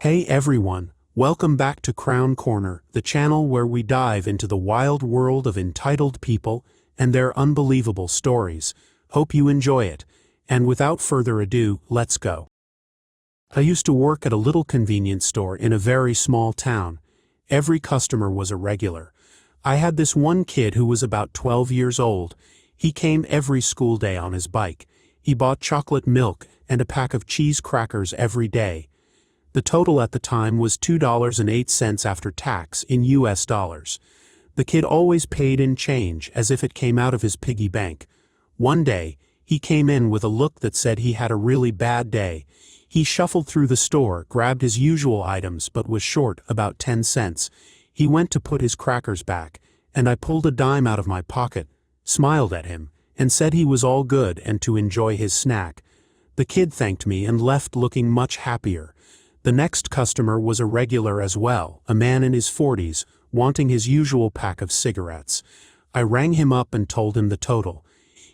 Hey everyone, welcome back to K-Korner, the channel where we dive into the wild world of entitled people and their unbelievable stories. Hope you enjoy it. And without further ado, let's go. I used to work at a little convenience store in a very small town. Every customer was a regular. I had this one kid who was about 12 years old. He came every school day on his bike. He bought chocolate milk and a pack of cheese crackers every day. The total at the time was $2.08 after tax in US dollars. The kid always paid in change as if it came out of his piggy bank. One day, he came in with a look that said he had a really bad day. He shuffled through the store, grabbed his usual items but was short about 10 cents. He went to put his crackers back, and I pulled a dime out of my pocket, smiled at him, and said he was all good and to enjoy his snack. The kid thanked me and left looking much happier. The next customer was a regular as well, a man in his 40s, wanting his usual pack of cigarettes. I rang him up and told him the total.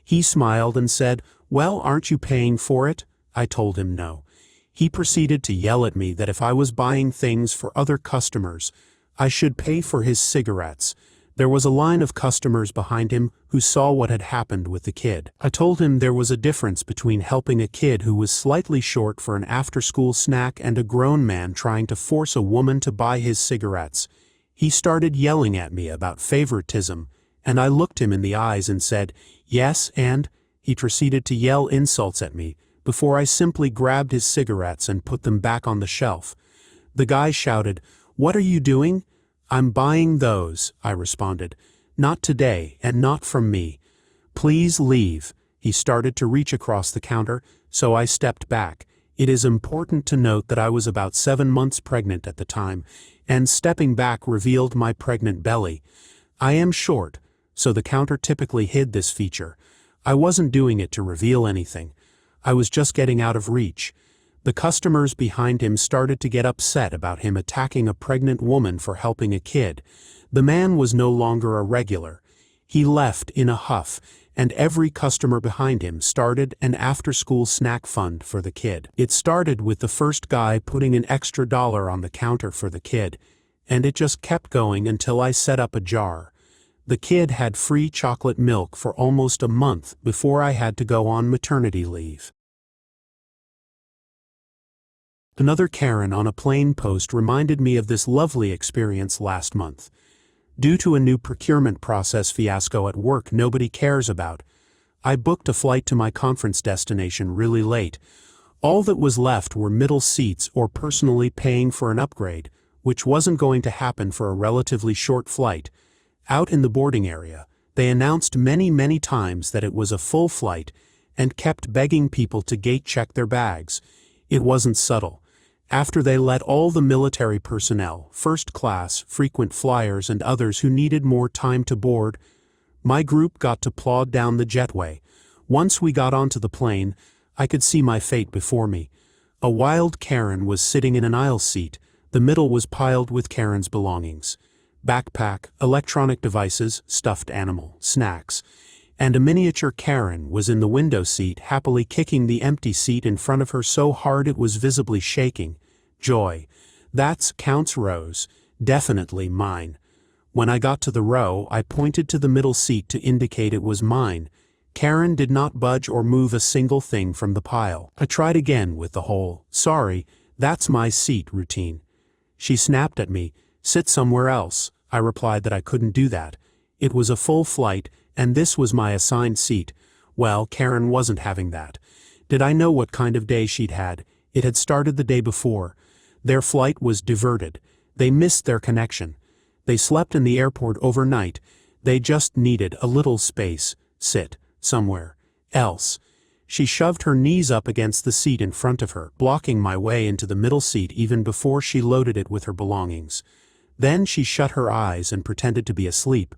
He smiled and said, "Well, aren't you paying for it?" I told him no. He proceeded to yell at me that if I was buying things for other customers, I should pay for his cigarettes. There was a line of customers behind him who saw what had happened with the kid. I told him there was a difference between helping a kid who was slightly short for an after-school snack and a grown man trying to force a woman to buy his cigarettes. He started yelling at me about favoritism, and I looked him in the eyes and said, "Yes, and?" He proceeded to yell insults at me before I simply grabbed his cigarettes and put them back on the shelf. The guy shouted, "What are you doing?" "I'm buying those," I responded. "Not today, and not from me. Please leave." He started to reach across the counter, so I stepped back. It is important to note that I was about 7 months pregnant at the time, and stepping back revealed my pregnant belly. I am short, so the counter typically hid this feature. I wasn't doing it to reveal anything. I was just getting out of reach. The customers behind him started to get upset about him attacking a pregnant woman for helping a kid. The man was no longer a regular. He left in a huff, and every customer behind him started an after-school snack fund for the kid. It started with the first guy putting an extra $1 on the counter for the kid, and it just kept going until I set up a jar. The kid had free chocolate milk for almost a month before I had to go on maternity leave. Another Karen on a plane post reminded me of this lovely experience last month. Due to a new procurement process fiasco at work nobody cares about, I booked a flight to my conference destination really late. All that was left were middle seats or personally paying for an upgrade, which wasn't going to happen for a relatively short flight. Out in the boarding area, they announced many times that it was a full flight and kept begging people to gate check their bags. It wasn't subtle. After they let all the military personnel, first class, frequent flyers and others who needed more time to board, my group got to plod down the jetway. Once we got onto the plane, I could see my fate before me. A wild Karen was sitting in an aisle seat. The middle was piled with Karen's belongings. Backpack, electronic devices, stuffed animal, snacks. And a miniature Karen was in the window seat happily kicking the empty seat in front of her so hard it was visibly shaking. Joy. That's Count's Rose. Definitely mine. When I got to the row, I pointed to the middle seat to indicate it was mine. Karen did not budge or move a single thing from the pile. I tried again with the whole, "Sorry, that's my seat" routine. She snapped at me, "Sit somewhere else." I replied that I couldn't do that. It was a full flight, and this was my assigned seat. Well, Karen wasn't having that. Did I know what kind of day she'd had? It had started the day before. Their flight was diverted. They missed their connection. They slept in the airport overnight. They just needed a little space. Sit somewhere else. She shoved her knees up against the seat in front of her, blocking my way into the middle seat even before she loaded it with her belongings. Then she shut her eyes and pretended to be asleep.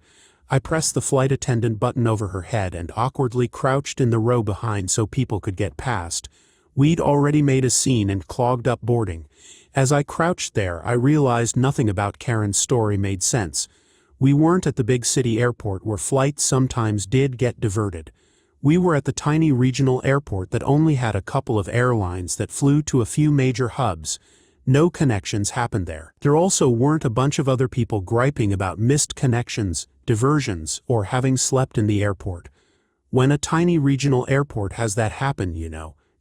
I pressed the flight attendant button over her head and awkwardly crouched in the row behind so people could get past. We'd already made a scene and clogged up boarding. As I crouched there, I realized nothing about Karen's story made sense. We weren't at the big city airport where flights sometimes did get diverted. We were at the tiny regional airport that only had a couple of airlines that flew to a few major hubs. No connections happened there. There also weren't a bunch of other people griping about missed connections, diversions, or having slept in the airport. When a tiny regional airport has that happen,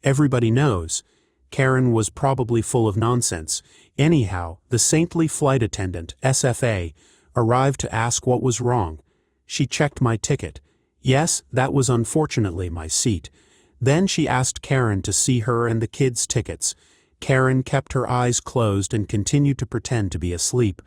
everybody knows. Karen was probably full of nonsense. Anyhow, the saintly flight attendant, SFA, arrived to ask what was wrong. She checked my ticket. Yes, that was unfortunately my seat. Then she asked Karen to see her and the kids' tickets. Karen kept her eyes closed and continued to pretend to be asleep.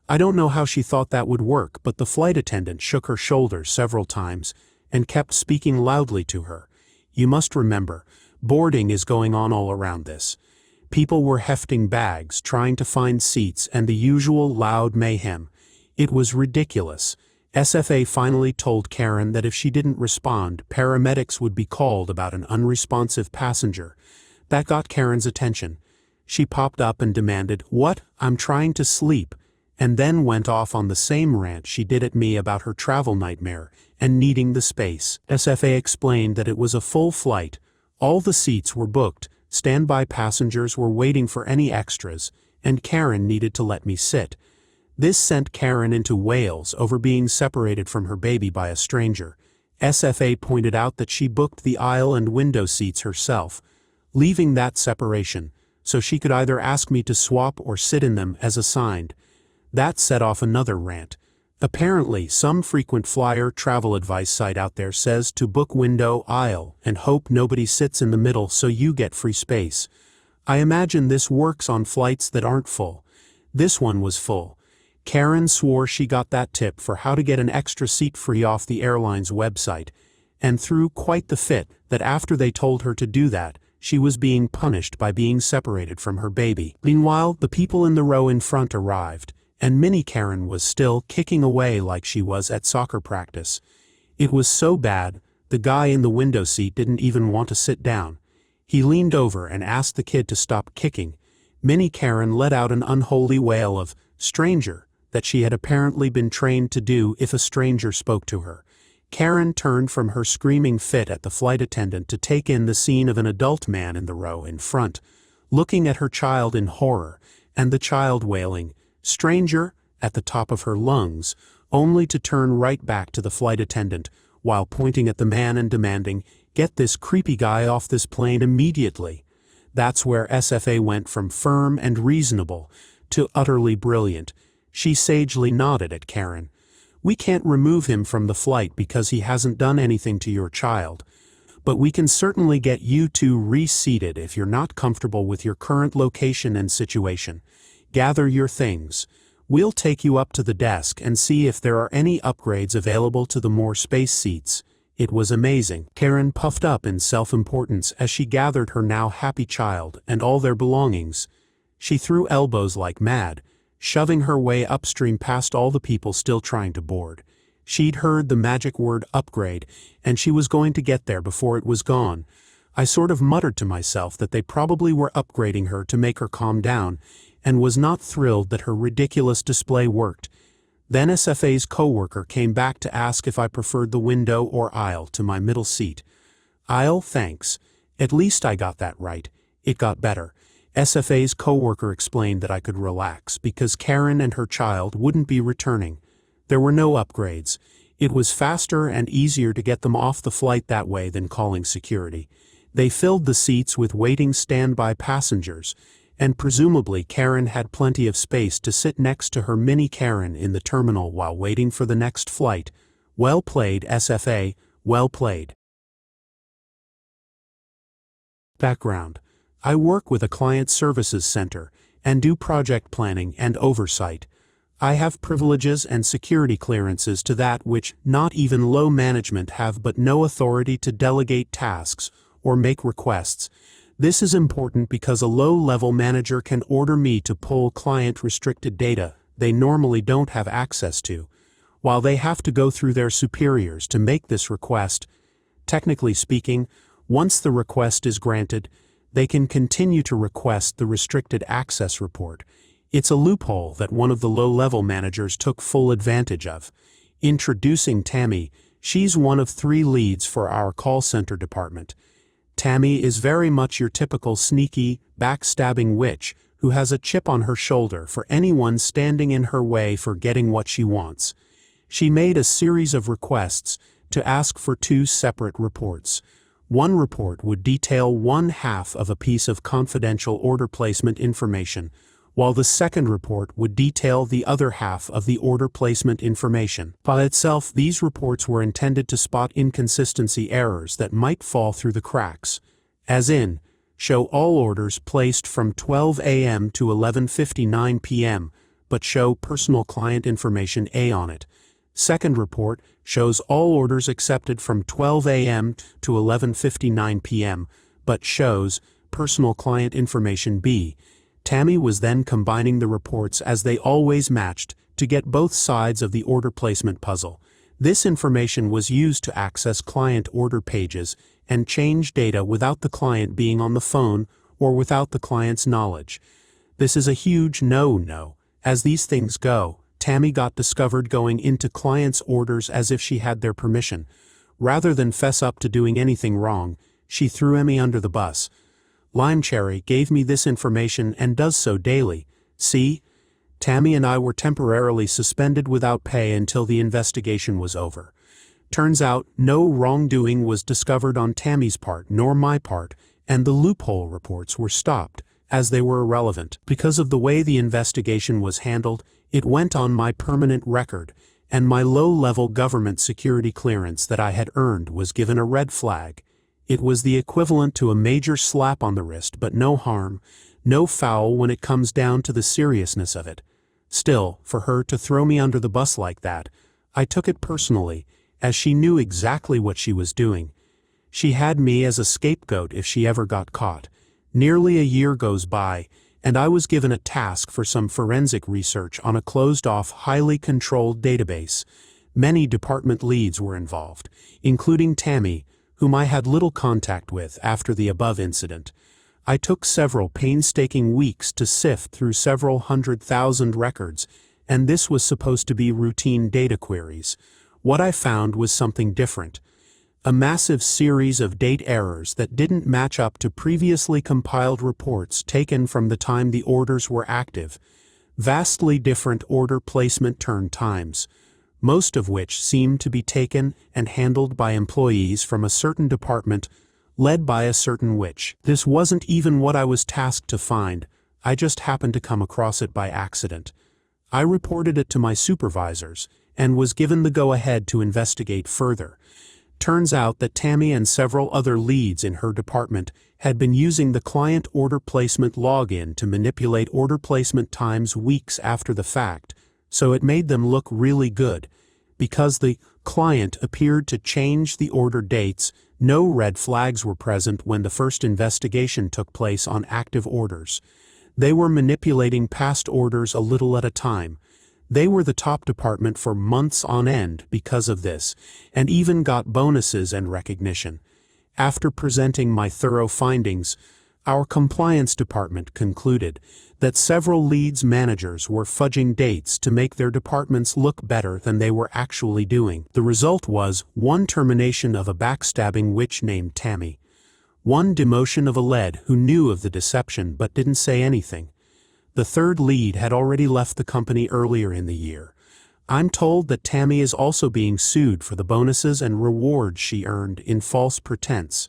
I don't know how she thought that would work, but the flight attendant shook her shoulders several times and kept speaking loudly to her. You must remember, boarding is going on all around this. People were hefting bags, trying to find seats, and the usual loud mayhem. It was ridiculous. SFA finally told Karen that if she didn't respond, paramedics would be called about an unresponsive passenger. That got Karen's attention. She popped up and demanded, "What? I'm trying to sleep," and then went off on the same rant she did at me about her travel nightmare and needing the space. SFA explained that it was a full flight. All the seats were booked, standby passengers were waiting for any extras, and Karen needed to let me sit. This sent Karen into wails over being separated from her baby by a stranger. SFA pointed out that she booked the aisle and window seats herself, leaving that separation, so she could either ask me to swap or sit in them as assigned. That set off another rant. Apparently, some frequent flyer travel advice site out there says to book window, aisle, and hope nobody sits in the middle so you get free space. I imagine this works on flights that aren't full. This one was full. Karen swore she got that tip for how to get an extra seat free off the airline's website, and threw quite the fit that after they told her to do that, she was being punished by being separated from her baby. Meanwhile, the people in the row in front arrived, and Mini Karen was still kicking away like she was at soccer practice. It was so bad, the guy in the window seat didn't even want to sit down. He leaned over and asked the kid to stop kicking. Mini Karen let out an unholy wail of "stranger" that she had apparently been trained to do if a stranger spoke to her. Karen turned from her screaming fit at the flight attendant to take in the scene of an adult man in the row in front, looking at her child in horror, and the child wailing, "Stranger," at the top of her lungs, only to turn right back to the flight attendant, while pointing at the man and demanding, "Get this creepy guy off this plane immediately." That's where SFA went from firm and reasonable to utterly brilliant. She sagely nodded at Karen. "We can't remove him from the flight because he hasn't done anything to your child. But we can certainly get you two reseated if you're not comfortable with your current location and situation. Gather your things. We'll take you up to the desk and see if there are any upgrades available to the more space seats." It was amazing. Karen puffed up in self-importance as she gathered her now happy child and all their belongings. She threw elbows like mad, shoving her way upstream past all the people still trying to board. She'd heard the magic word upgrade, and she was going to get there before it was gone. I sort of muttered to myself that they probably were upgrading her to make her calm down, and was not thrilled that her ridiculous display worked. Then SFA's coworker came back to ask if I preferred the window or aisle to my middle seat. "Aisle, thanks." At least I got that right. It got better. SFA's coworker explained that I could relax because Karen and her child wouldn't be returning. There were no upgrades. It was faster and easier to get them off the flight that way than calling security. They filled the seats with waiting standby passengers, and presumably Karen had plenty of space to sit next to her Mini Karen in the terminal while waiting for the next flight. Well played, SFA, well played. Background: I work with a client services center and do project planning and oversight. I have privileges and security clearances to that which not even low management have, but no authority to delegate tasks or make requests. This is important because a low-level manager can order me to pull client-restricted data they normally don't have access to, while they have to go through their superiors to make this request. Technically speaking, once the request is granted, they can continue to request the restricted access report. It's a loophole that one of the low-level managers took full advantage of. Introducing Tammy, she's one of 3 leads for our call center department. Tammy is very much your typical sneaky, backstabbing witch who has a chip on her shoulder for anyone standing in her way for getting what she wants. She made a series of requests to ask for two separate reports. One report would detail one half of a piece of confidential order placement information, while the second report would detail the other half of the order placement information. By itself, these reports were intended to spot inconsistency errors that might fall through the cracks, as in, show all orders placed from 12 a.m. to 11:59 p.m., but show personal client information A on it. Second report shows all orders accepted from 12 a.m. to 11:59 p.m., but shows personal client information B. Tammy was then combining the reports as they always matched to get both sides of the order placement puzzle. This information was used to access client order pages and change data without the client being on the phone or without the client's knowledge. This is a huge no-no. As these things go, Tammy got discovered going into clients' orders as if she had their permission. Rather than fess up to doing anything wrong, she threw Emmy under the bus. Limecherry gave me this information and does so daily. See? Tammy and I were temporarily suspended without pay until the investigation was over. Turns out no wrongdoing was discovered on Tammy's part nor my part, and the loophole reports were stopped, as they were irrelevant. Because of the way the investigation was handled, it went on my permanent record, and my low-level government security clearance that I had earned was given a red flag. It was the equivalent to a major slap on the wrist, but no harm, no foul when it comes down to the seriousness of it. Still, for her to throw me under the bus like that, I took it personally, as she knew exactly what she was doing. She had me as a scapegoat if she ever got caught. Nearly a year goes by, and I was given a task for some forensic research on a closed-off, highly controlled database. Many department leads were involved, including Tammy, whom I had little contact with after the above incident. I took several painstaking weeks to sift through several 100,000 records, and this was supposed to be routine data queries. What I found was something different. A massive series of date errors that didn't match up to previously compiled reports taken from the time the orders were active. Vastly different order placement turn times, most of which seemed to be taken and handled by employees from a certain department, led by a certain witch. This wasn't even what I was tasked to find, I just happened to come across it by accident. I reported it to my supervisors, and was given the go-ahead to investigate further. Turns out that Tammy and several other leads in her department had been using the client order placement login to manipulate order placement times weeks after the fact, so it made them look really good. Because the client appeared to change the order dates, no red flags were present when the first investigation took place on active orders. They were manipulating past orders a little at a time. They were the top department for months on end because of this, and even got bonuses and recognition. After presenting my thorough findings, our compliance department concluded that several leads managers were fudging dates to make their departments look better than they were actually doing. The result was one termination of a backstabbing witch named Tammy, one demotion of a lead who knew of the deception but didn't say anything. The third lead had already left the company earlier in the year. I'm told that Tammy is also being sued for the bonuses and rewards she earned in false pretense.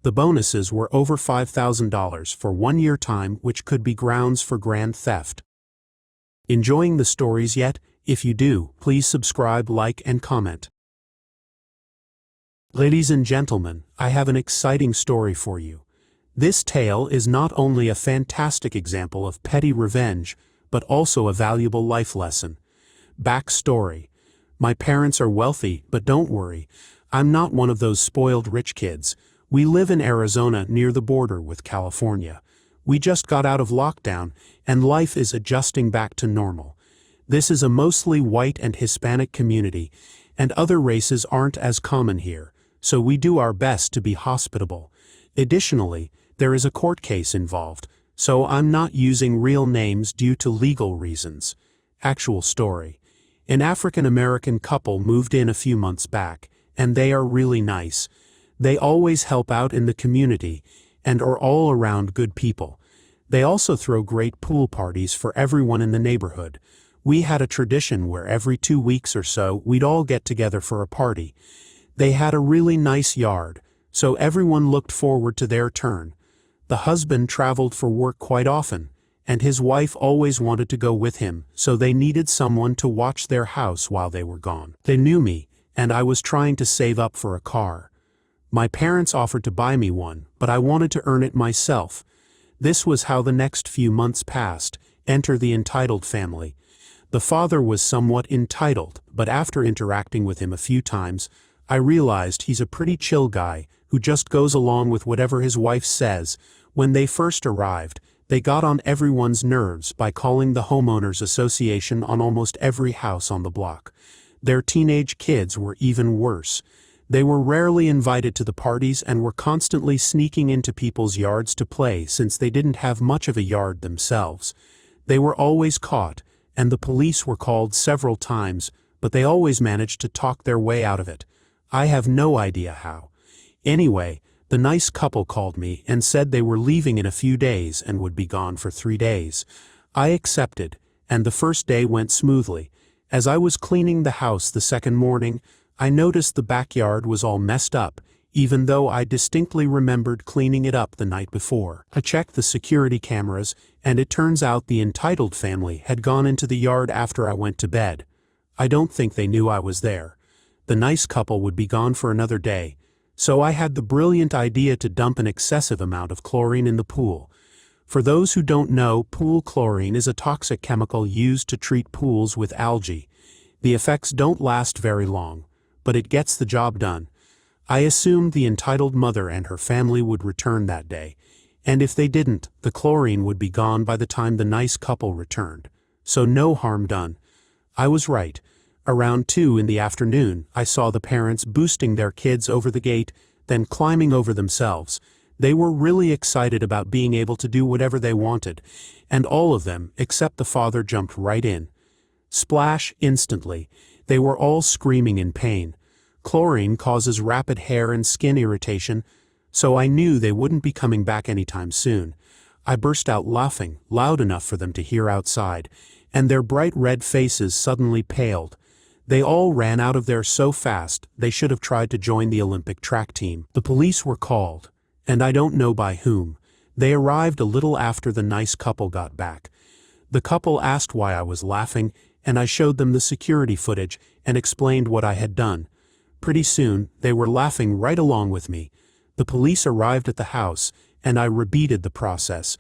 The bonuses were over $5,000 for 1 year time, which could be grounds for grand theft. Enjoying the stories yet? If you do, please subscribe, like, and comment. Ladies and gentlemen, I have an exciting story for you. This tale is not only a fantastic example of petty revenge, but also a valuable life lesson. Backstory. My parents are wealthy, but don't worry, I'm not one of those spoiled rich kids. We live in Arizona near the border with California. We just got out of lockdown, and life is adjusting back to normal. This is a mostly white and Hispanic community, and other races aren't as common here, so we do our best to be hospitable. Additionally, there is a court case involved, so I'm not using real names due to legal reasons. Actual story. An African-American couple moved in a few months back, and they are really nice. They always help out in the community, and are all around good people. They also throw great pool parties for everyone in the neighborhood. We had a tradition where every 2 weeks or so we'd all get together for a party. They had a really nice yard, so everyone looked forward to their turn. The husband traveled for work quite often, and his wife always wanted to go with him, so they needed someone to watch their house while they were gone. They knew me, and I was trying to save up for a car. My parents offered to buy me one, but I wanted to earn it myself. This was how the next few months passed. Enter the entitled family. The father was somewhat entitled, but after interacting with him a few times, I realized he's a pretty chill guy who just goes along with whatever his wife says. When they first arrived, they got on everyone's nerves by calling the homeowners association on almost every house on the block. Their teenage kids were even worse. They were rarely invited to the parties and were constantly sneaking into people's yards to play since they didn't have much of a yard themselves. They were always caught, and the police were called several times, but they always managed to talk their way out of it. I have no idea how. Anyway, the nice couple called me and said they were leaving in a few days and would be gone for 3 days. I accepted, and the first day went smoothly. As I was cleaning the house the second morning, I noticed the backyard was all messed up, even though I distinctly remembered cleaning it up the night before. I checked the security cameras, and it turns out the entitled family had gone into the yard after I went to bed. I don't think they knew I was there. The nice couple would be gone for another day, so I had the brilliant idea to dump an excessive amount of chlorine in the pool. For those who don't know, pool chlorine is a toxic chemical used to treat pools with algae. The effects don't last very long, but it gets the job done. I assumed the entitled mother and her family would return that day, and if they didn't, the chlorine would be gone by the time the nice couple returned. So no harm done. I was right. Around 2 in the afternoon, I saw the parents boosting their kids over the gate, then climbing over themselves. They were really excited about being able to do whatever they wanted, and all of them, except the father, jumped right in. Splash instantly. They were all screaming in pain. Chlorine causes rapid hair and skin irritation, so I knew they wouldn't be coming back anytime soon. I burst out laughing, loud enough for them to hear outside, and their bright red faces suddenly paled. They all ran out of there so fast they should have tried to join the Olympic track team. The police were called, and I don't know by whom. They arrived a little after the nice couple got back. The couple asked why I was laughing, and I showed them the security footage and explained what I had done. Pretty soon, they were laughing right along with me. The police arrived at the house, and I repeated the process.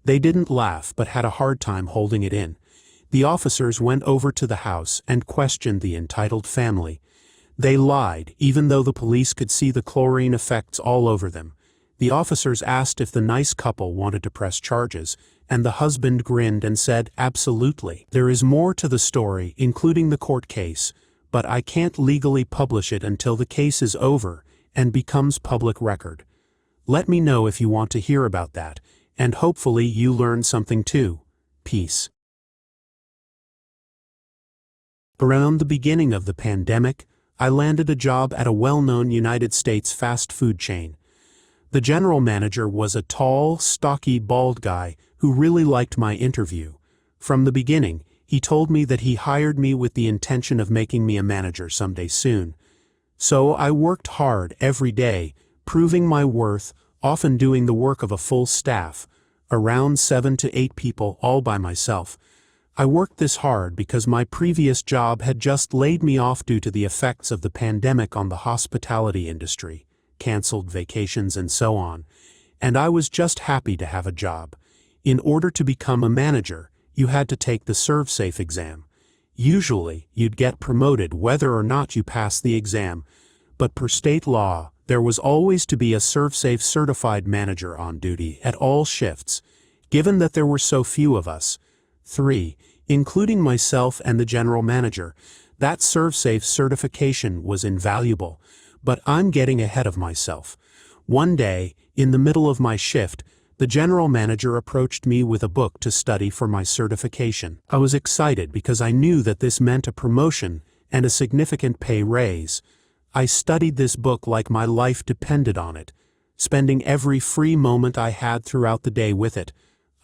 They didn't laugh but had a hard time holding it in. The officers went over to the house and questioned the entitled family. They lied, even though the police could see the chlorine effects all over them. The officers asked if the nice couple wanted to press charges, and the husband grinned and said, "Absolutely." There is more to the story, including the court case, but I can't legally publish it until the case is over and becomes public record. Let me know if you want to hear about that, and hopefully you learn something too. Peace. Around the beginning of the pandemic, I landed a job at a well-known United States fast food chain. The general manager was a tall, stocky, bald guy who really liked my interview. From the beginning, he told me that he hired me with the intention of making me a manager someday soon. So I worked hard every day, proving my worth, often doing the work of a full staff, around 7 to 8 people all by myself. I worked this hard because my previous job had just laid me off due to the effects of the pandemic on the hospitality industry, canceled vacations and so on, and I was just happy to have a job. In order to become a manager, you had to take the ServSafe exam. Usually, you'd get promoted whether or not you passed the exam, but per state law, there was always to be a ServSafe certified manager on duty at all shifts. Given that there were so few of us, 3, including myself and the general manager, that ServSafe certification was invaluable. But I'm getting ahead of myself. One day, in the middle of my shift, the general manager approached me with a book to study for my certification. I was excited because I knew that this meant a promotion and a significant pay raise. I studied this book like my life depended on it, spending every free moment I had throughout the day with it.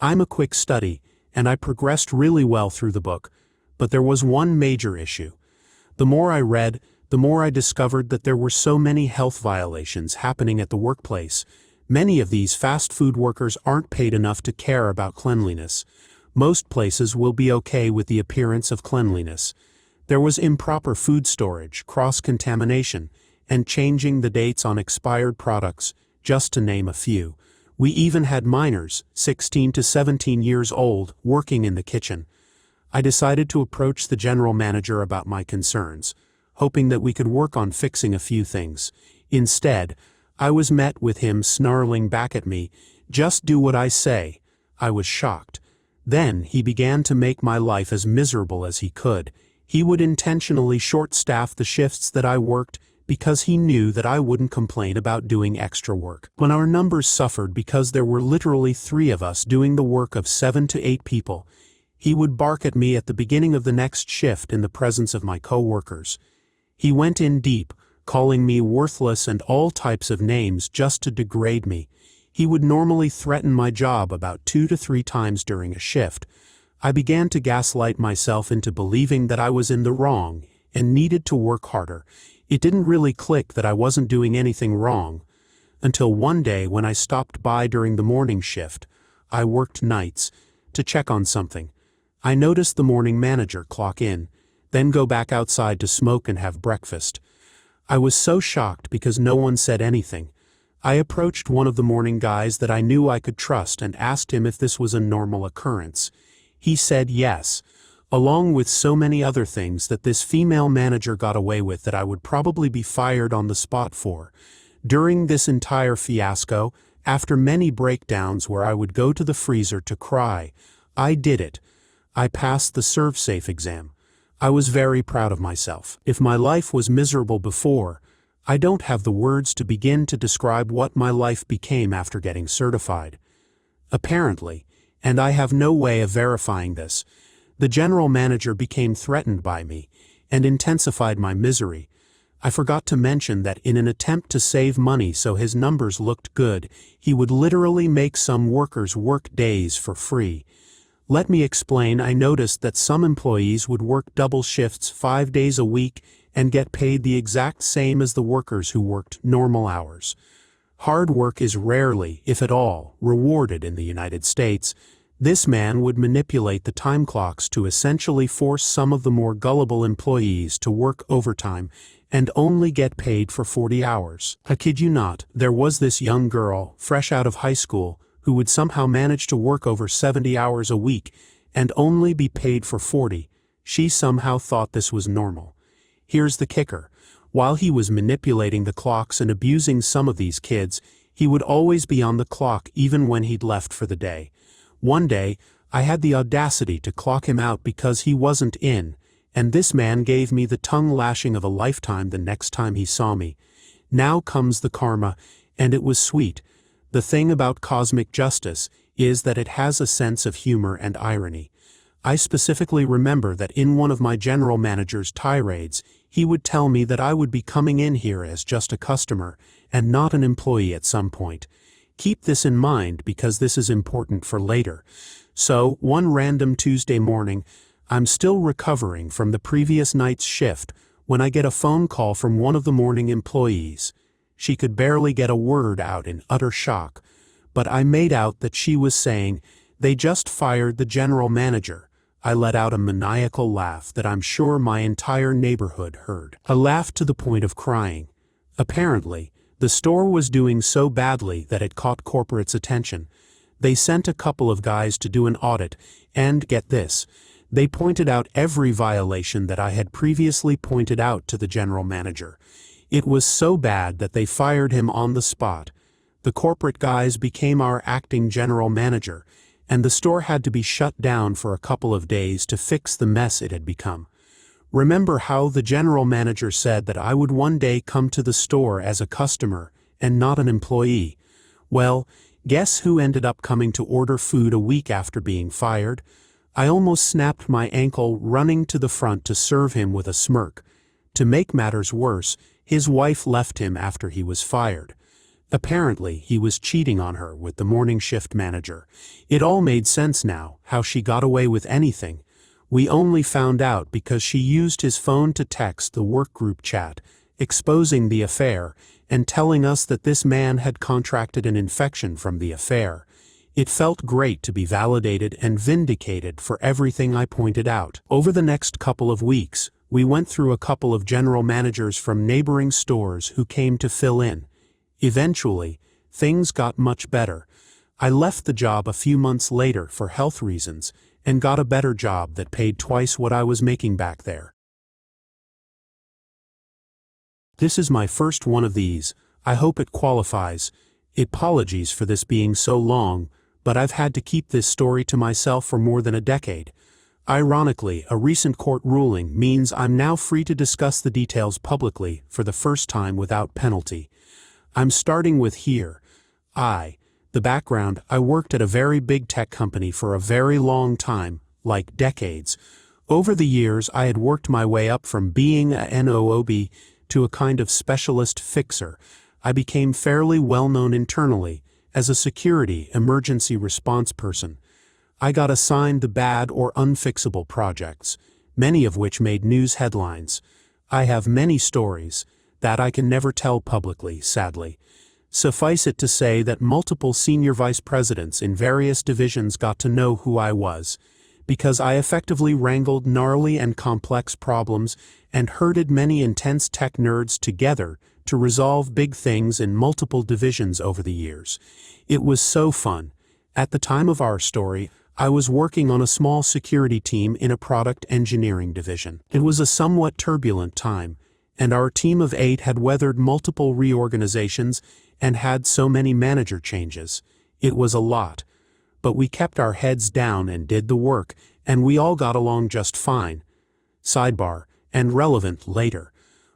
I'm a quick study, and I progressed really well through the book, but there was one major issue. The more I read, the more I discovered that there were so many health violations happening at the workplace. Many of these fast food workers aren't paid enough to care about cleanliness. Most places will be okay with the appearance of cleanliness. There was improper food storage, cross-contamination, and changing the dates on expired products, just to name a few. We even had minors, 16 to 17 years old, working in the kitchen. I decided to approach the general manager about my concerns, hoping that we could work on fixing a few things. Instead, I was met with him snarling back at me, "Just do what I say." I was shocked. Then he began to make my life as miserable as he could. He would intentionally short-staff the shifts that I worked because he knew that I wouldn't complain about doing extra work. When our numbers suffered because there were literally 3 of us doing the work of 7 to 8 people, he would bark at me at the beginning of the next shift in the presence of my co-workers. He went in deep, calling me worthless and all types of names just to degrade me. He would normally threaten my job about 2 to 3 times during a shift. I began to gaslight myself into believing that I was in the wrong and needed to work harder. It didn't really click that I wasn't doing anything wrong, until one day when I stopped by during the morning shift. I worked nights, to check on something. I noticed the morning manager clock in, then go back outside to smoke and have breakfast. I was so shocked because no one said anything. I approached one of the morning guys that I knew I could trust and asked him if this was a normal occurrence. He said yes, along with so many other things that this female manager got away with that I would probably be fired on the spot for. During this entire fiasco, after many breakdowns where I would go to the freezer to cry, I did it. I passed the ServSafe exam. I was very proud of myself. If my life was miserable before, I don't have the words to begin to describe what my life became after getting certified. Apparently, and I have no way of verifying this, the general manager became threatened by me and intensified my misery. I forgot to mention that in an attempt to save money so his numbers looked good, he would literally make some workers work days for free. Let me explain. I noticed that some employees would work double shifts 5 days a week and get paid the exact same as the workers who worked normal hours. Hard work is rarely, if at all, rewarded in the United States. This man would manipulate the time clocks to essentially force some of the more gullible employees to work overtime and only get paid for 40 hours. I kid you not, there was this young girl, fresh out of high school, who would somehow manage to work over 70 hours a week and only be paid for 40. She somehow thought this was normal. Here's the kicker. While he was manipulating the clocks and abusing some of these kids, he would always be on the clock even when he'd left for the day. One day, I had the audacity to clock him out because he wasn't in, and this man gave me the tongue lashing of a lifetime the next time he saw me. Now comes the karma, and it was sweet. The thing about cosmic justice is that it has a sense of humor and irony. I specifically remember that in one of my general manager's tirades, he would tell me that I would be coming in here as just a customer and not an employee at some point. Keep this in mind because this is important for later. So, one random Tuesday morning, I'm still recovering from the previous night's shift when I get a phone call from one of the morning employees. She could barely get a word out in utter shock, but I made out that she was saying, "They just fired the general manager." I let out a maniacal laugh that I'm sure my entire neighborhood heard. I laughed to the point of crying. Apparently, the store was doing so badly that it caught corporate's attention. They sent a couple of guys to do an audit, and get this, they pointed out every violation that I had previously pointed out to the general manager. It was so bad that they fired him on the spot. The corporate guys became our acting general manager, and the store had to be shut down for a couple of days to fix the mess it had become. Remember how the general manager said that I would one day come to the store as a customer and not an employee? Well, guess who ended up coming to order food a week after being fired? I almost snapped my ankle running to the front to serve him with a smirk. To make matters worse, his wife left him after he was fired. Apparently, he was cheating on her with the morning shift manager. It all made sense now, how she got away with anything. We only found out because she used his phone to text the workgroup chat, exposing the affair, and telling us that this man had contracted an infection from the affair. It felt great to be validated and vindicated for everything I pointed out. Over the next couple of weeks, we went through a couple of general managers from neighboring stores who came to fill in. Eventually, things got much better. I left the job a few months later for health reasons and got a better job that paid twice what I was making back there. This is my first one of these. I hope it qualifies. Apologies for this being so long, but I've had to keep this story to myself for more than a decade. Ironically, a recent court ruling means I'm now free to discuss the details publicly for the first time without penalty. I'm starting with here. The background, I worked at a very big tech company for a very long time, like decades. Over the years, I had worked my way up from being a NOOB to a kind of specialist fixer. I became fairly well known internally as a security emergency response person. I got assigned the bad or unfixable projects, many of which made news headlines. I have many stories that I can never tell publicly, sadly. Suffice it to say that multiple senior vice presidents in various divisions got to know who I was, because I effectively wrangled gnarly and complex problems and herded many intense tech nerds together to resolve big things in multiple divisions over the years. It was so fun. At the time of our story, I was working on a small security team in a product engineering division. It was a somewhat turbulent time, and our team of 8 had weathered multiple reorganizations and had so many manager changes. It was a lot. But we kept our heads down and did the work, and we all got along just fine. Sidebar, and relevant later.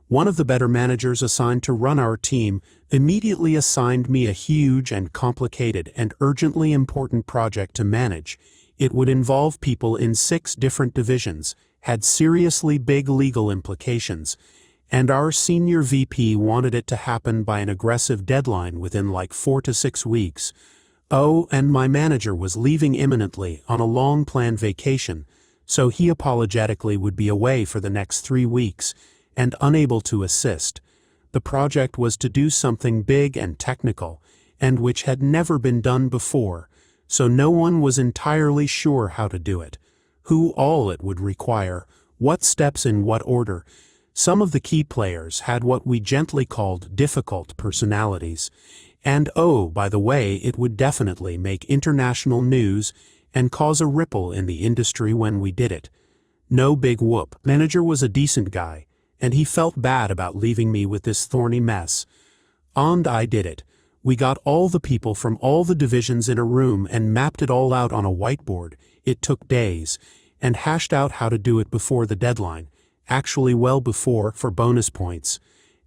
One of the better managers assigned to run our team immediately assigned me a huge and complicated and urgently important project to manage. It would involve people in 6 different divisions, had seriously big legal implications, and our senior VP wanted it to happen by an aggressive deadline within like 4 to 6 weeks. Oh, and my manager was leaving imminently on a long-planned vacation, so he apologetically would be away for the next 3 weeks and unable to assist. The project was to do something big and technical, and which had never been done before, so no one was entirely sure how to do it, who all it would require, what steps in what order. Some of the key players had what we gently called difficult personalities, and oh, by the way, it would definitely make international news and cause a ripple in the industry when we did it. No big whoop. Manager was a decent guy, and he felt bad about leaving me with this thorny mess. And I did it. We got all the people from all the divisions in a room and mapped it all out on a whiteboard. It took days, and hashed out how to do it before the deadline, actually well before for bonus points.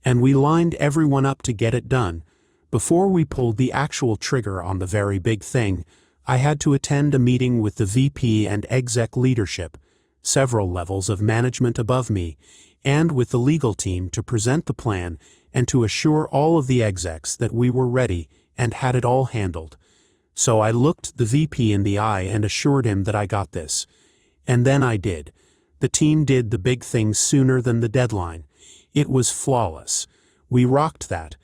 And we lined everyone up to get it done. Before we pulled the actual trigger on the very big thing, I had to attend a meeting with the VP and exec leadership, several levels of management above me, and with the legal team to present the plan and to assure all of the execs that we were ready and had it all handled. So I looked the VP in the eye and assured him that I got this. And then I did. The team did the big thing sooner than the deadline. It was flawless. We rocked that.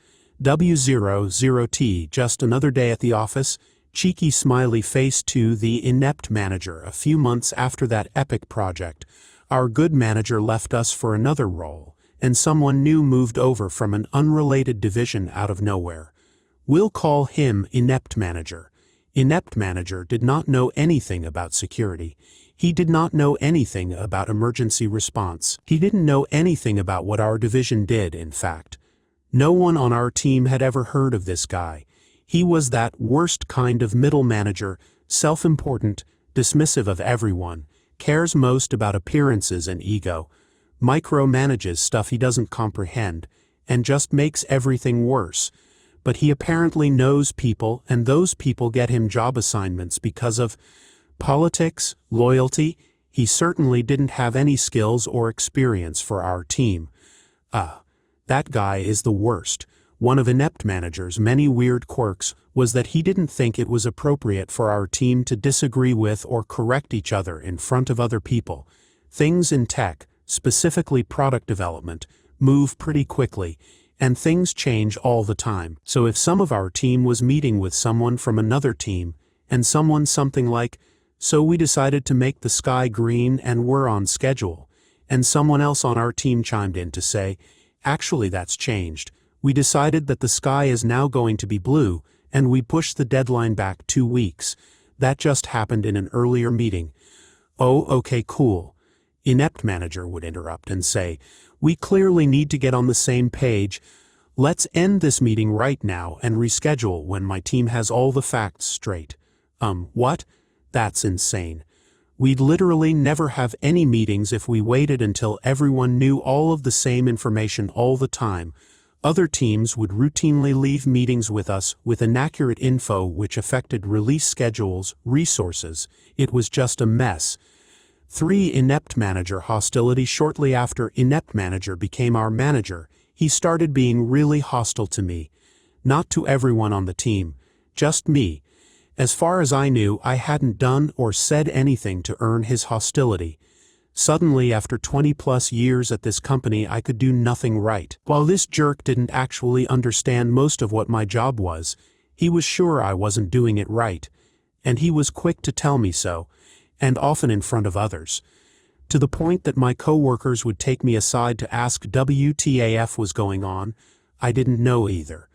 W00T, just another day at the office, cheeky smiley face to the inept manager. A few months after that epic project, our good manager left us for another role, and someone new moved over from an unrelated division out of nowhere. We'll call him Inept Manager. Inept Manager did not know anything about security. He did not know anything about emergency response. He didn't know anything about what our division did, in fact. No one on our team had ever heard of this guy. He was that worst kind of middle manager, self-important, dismissive of everyone, cares most about appearances and ego, micromanages stuff he doesn't comprehend, and just makes everything worse. But he apparently knows people, and those people get him job assignments because of politics, loyalty. He certainly didn't have any skills or experience for our team. That guy is the worst. One of inept manager's many weird quirks was that he didn't think it was appropriate for our team to disagree with or correct each other in front of other people. Things in tech, specifically product development, move pretty quickly, and things change all the time. So if some of our team was meeting with someone from another team, and someone something like, "So we decided to make the sky green and we're on schedule," and someone else on our team chimed in to say, "Actually that's changed. We decided that the sky is now going to be blue, and we pushed the deadline back 2 weeks. That just happened in an earlier meeting." "Oh, okay, cool." Inept manager would interrupt and say, "We clearly need to get on the same page. Let's end this meeting right now and reschedule when my team has all the facts straight." What? That's insane. We'd literally never have any meetings if we waited until everyone knew all of the same information all the time. Other teams would routinely leave meetings with us with inaccurate info which affected release schedules, resources. It was just a mess. 3. Inept manager hostility. Shortly after inept manager became our manager, he started being really hostile to me. Not to everyone on the team, just me. As far as I knew, I hadn't done or said anything to earn his hostility. Suddenly, after 20+ years at this company, I could do nothing right. While this jerk didn't actually understand most of what my job was, he was sure I wasn't doing it right, and he was quick to tell me so, and often in front of others. To the point that my coworkers would take me aside to ask WTAF was going on. I didn't know either.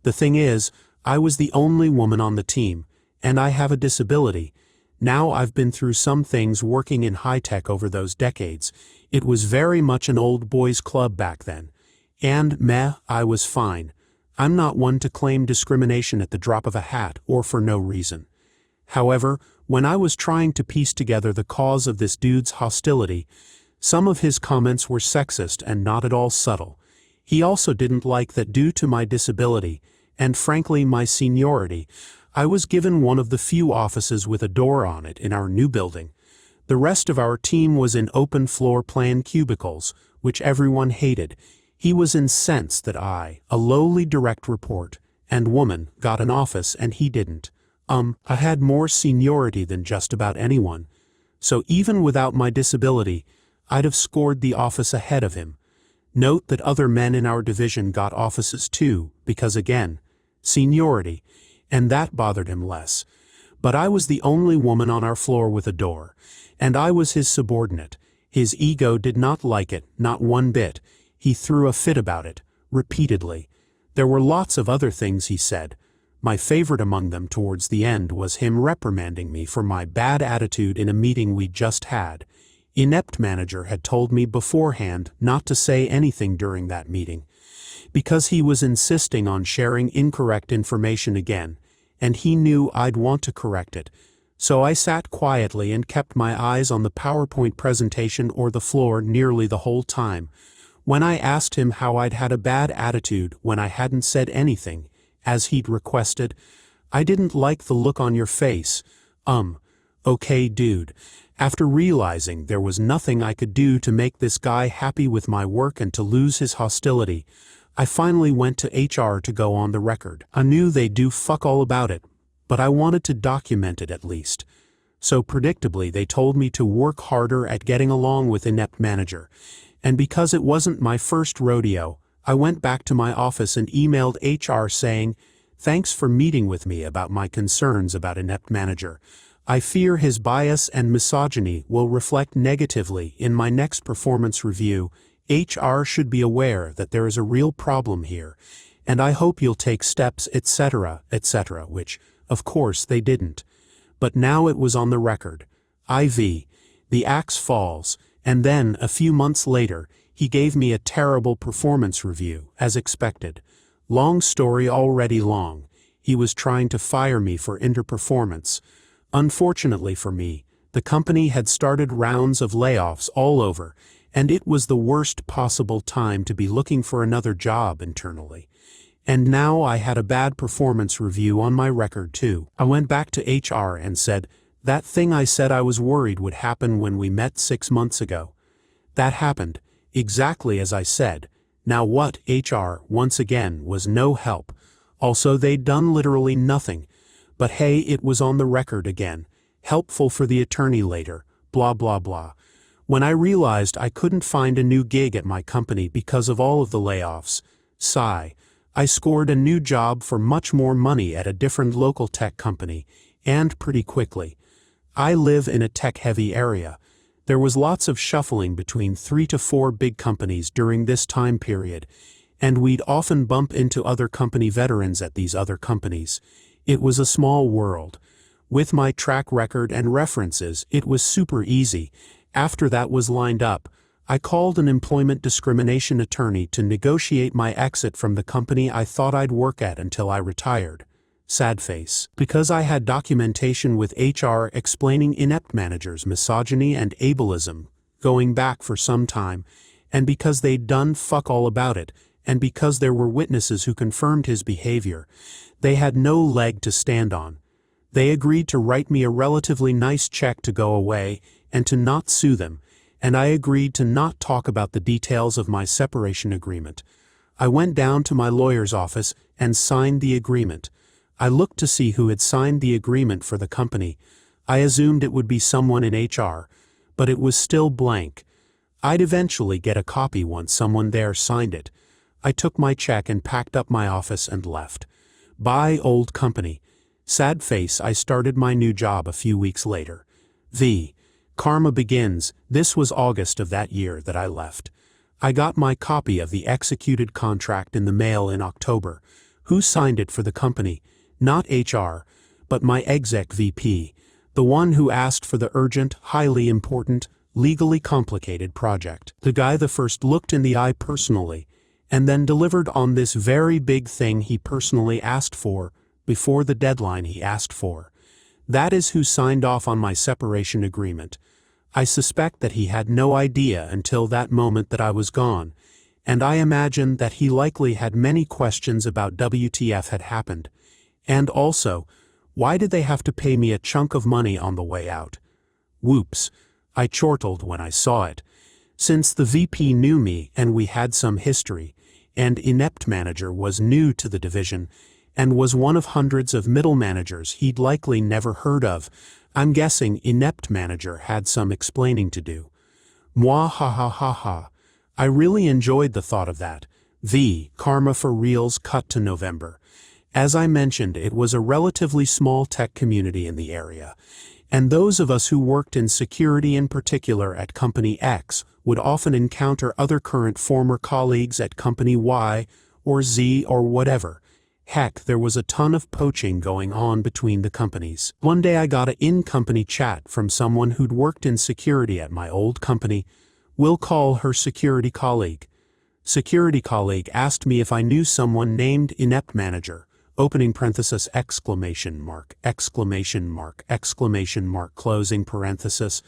The thing is, I was the only woman on the team, and I have a disability. Now I've been through some things working in high-tech over those decades. It was very much an old boys club back then. And I was fine. I'm not one to claim discrimination at the drop of a hat or for no reason. However, when I was trying to piece together the cause of this dude's hostility, some of his comments were sexist and not at all subtle. He also didn't like that due to my disability, and frankly my seniority, I was given one of the few offices with a door on it in our new building. The rest of our team was in open floor plan cubicles, which everyone hated. He was incensed that I, a lowly direct report, and woman, got an office and he didn't. I had more seniority than just about anyone. So even without my disability, I'd have scored the office ahead of him. Note that other men in our division got offices too, because again, seniority, and that bothered him less. But I was the only woman on our floor with a door, and I was his subordinate. His ego did not like it, not one bit. He threw a fit about it, repeatedly. There were lots of other things he said. My favorite among them towards the end was him reprimanding me for my bad attitude in a meeting we just had. Inept manager had told me beforehand not to say anything during that meeting, because he was insisting on sharing incorrect information again, and he knew I'd want to correct it. So I sat quietly and kept my eyes on the PowerPoint presentation or the floor nearly the whole time. When I asked him how I'd had a bad attitude when I hadn't said anything, as he'd requested, "I didn't like the look on your face." Okay, dude. After realizing there was nothing I could do to make this guy happy with my work and to lose his hostility, I finally went to HR to go on the record. I knew they'd do fuck all about it, but I wanted to document it at least. So predictably they told me to work harder at getting along with inept manager. And because it wasn't my first rodeo, I went back to my office and emailed HR saying, "Thanks for meeting with me about my concerns about inept manager. I fear his bias and misogyny will reflect negatively in my next performance review. HR should be aware that there is a real problem here, and I hope you'll take steps, etc., etc., which, of course, they didn't. But now it was on the record. The axe falls, and then, a few months later, he gave me a terrible performance review, as expected. Long story already long. He was trying to fire me for underperformance. Unfortunately for me, the company had started rounds of layoffs all over, and it was the worst possible time to be looking for another job internally. And now I had a bad performance review on my record too. I went back to HR and said, "That thing I said I was worried would happen when we met 6 months ago. That happened, exactly as I said. Now what? HR, once again, was no help. Also, they'd done literally nothing. But hey, it was on the record again. Helpful for the attorney later. Blah blah blah. When I realized I couldn't find a new gig at my company because of all of the layoffs, sigh, I scored a new job for much more money at a different local tech company, and pretty quickly. I live in a tech-heavy area. There was lots of shuffling between 3 to 4 big companies during this time period, and we'd often bump into other company veterans at these other companies. It was a small world. With my track record and references, it was super easy. After that was lined up, I called an employment discrimination attorney to negotiate my exit from the company I thought I'd work at until I retired. Sad face. Because I had documentation with HR explaining inept managers' misogyny and ableism, going back for some time, and because they'd done fuck all about it, and because there were witnesses who confirmed his behavior, they had no leg to stand on. They agreed to write me a relatively nice check to go away and to not sue them, and I agreed to not talk about the details of my separation agreement. I went down to my lawyer's office and signed the agreement. I looked to see who had signed the agreement for the company. I assumed it would be someone in HR, but it was still blank. I'd eventually get a copy once someone there signed it. I took my check and packed up my office and left. Bye, old company. Sad face. I started my new job a few weeks later. Karma begins. This was August of that year that I left. I got my copy of the executed contract in the mail in October. Who signed it for the company? Not HR, but my exec VP, the one who asked for the urgent, highly important, legally complicated project. The guy that first looked in the eye personally, and then delivered on this very big thing he personally asked for, before the deadline he asked for. That is who signed off on my separation agreement. I suspect that he had no idea until that moment that I was gone, and I imagine that he likely had many questions about WTF had happened. And also, why did they have to pay me a chunk of money on the way out? Whoops, I chortled when I saw it. Since the VP knew me and we had some history, and inept manager was new to the division, and was one of hundreds of middle managers he'd likely never heard of, I'm guessing inept manager had some explaining to do. Mwah ha ha ha ha. I really enjoyed the thought of that. Karma for reals. Cut to November. As I mentioned, it was a relatively small tech community in the area, and those of us who worked in security in particular at Company X would often encounter other current former colleagues at Company Y or Z or whatever. Heck, there was a ton of poaching going on between the companies. One day I got an in-company chat from someone who'd worked in security at my old company. We'll call her security colleague. Security colleague asked me if I knew someone named inept manager, opening parenthesis, exclamation mark, closing parenthesis.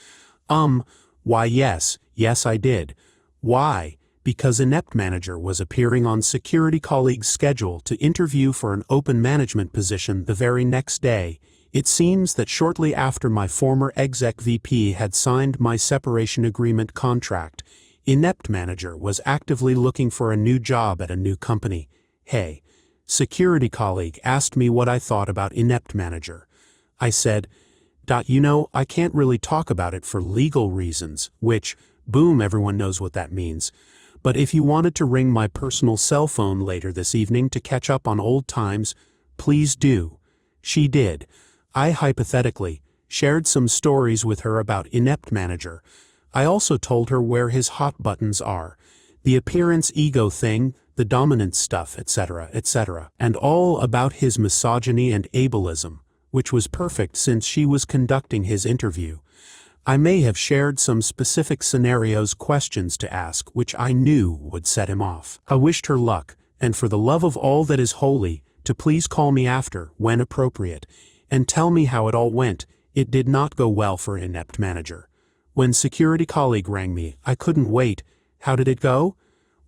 Why yes I did. Why? Because inept manager was appearing on security colleague's schedule to interview for an open management position the very next day. It seems that shortly after my former exec VP had signed my separation agreement contract, inept manager was actively looking for a new job at a new company. Hey, security colleague asked me what I thought about inept manager. I said, I can't really talk about it for legal reasons, which, boom, everyone knows what that means. But if you wanted to ring my personal cell phone later this evening to catch up on old times, please do. She did. I hypothetically shared some stories with her about inept manager. I also told her where his hot buttons are, the appearance ego thing, the dominant stuff, etc., and all about his misogyny and ableism, which was perfect since she was conducting his interview. I may have shared some specific scenarios, questions to ask, which I knew would set him off. I wished her luck, and for the love of all that is holy, to please call me after, when appropriate, and tell me how it all went. It did not go well for inept manager. When security colleague rang me, I couldn't wait. How did it go?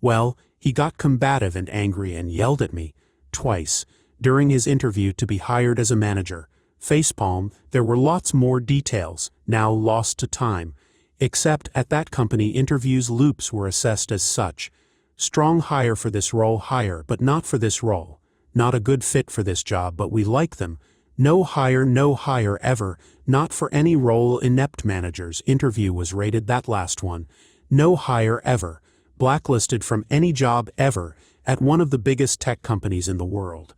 Well, he got combative and angry and yelled at me, twice, during his interview to be hired as a manager. Facepalm, there were lots more details, now lost to time. Except at that company interviews loops were assessed as such. Strong hire for this role, hire but not for this role. Not a good fit for this job but we like them. No hire ever, not for any role. Inept managers interview was rated that last one. No hire ever. Blacklisted from any job ever at one of the biggest tech companies in the world.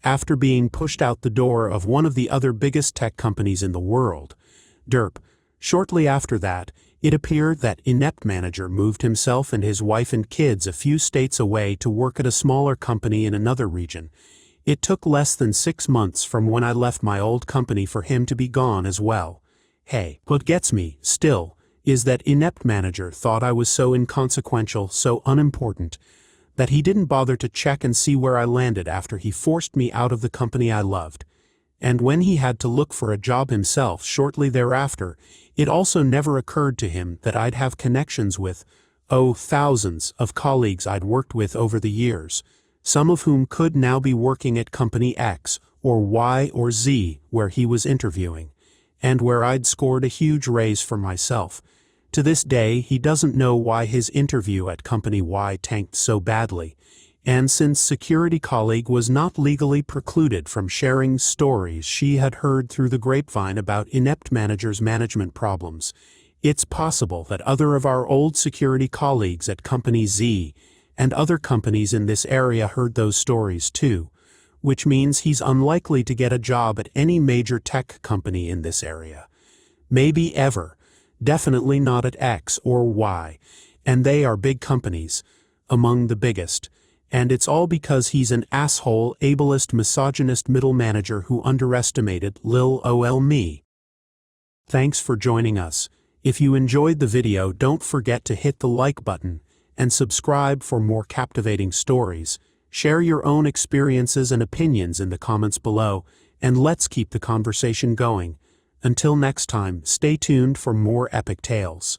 After being pushed out the door of one of the other biggest tech companies in the world. Derp. Shortly after that, it appeared that inept manager moved himself and his wife and kids a few states away to work at a smaller company in another region. It took less than 6 months from when I left my old company for him to be gone as well. Hey, what gets me, still, is that inept manager thought I was so inconsequential, so unimportant, that he didn't bother to check and see where I landed after he forced me out of the company I loved. And when he had to look for a job himself shortly thereafter, it also never occurred to him that I'd have connections with, thousands of colleagues I'd worked with over the years, some of whom could now be working at company X or Y or Z where he was interviewing, and where I'd scored a huge raise for myself. To this day, he doesn't know why his interview at company Y tanked so badly, and since security colleague was not legally precluded from sharing stories she had heard through the grapevine about inept managers' management problems, it's possible that other of our old security colleagues at company Z and other companies in this area heard those stories too, which means he's unlikely to get a job at any major tech company in this area. Maybe ever. Definitely not at X or Y, and they are big companies, among the biggest, and it's all because he's an asshole, ableist, misogynist middle manager who underestimated lil ol me. Thanks for joining us. If you enjoyed the video, don't forget to hit the like button and subscribe for more captivating stories. Share your own experiences and opinions in the comments below, and let's keep the conversation going. Until next time, stay tuned for more epic tales.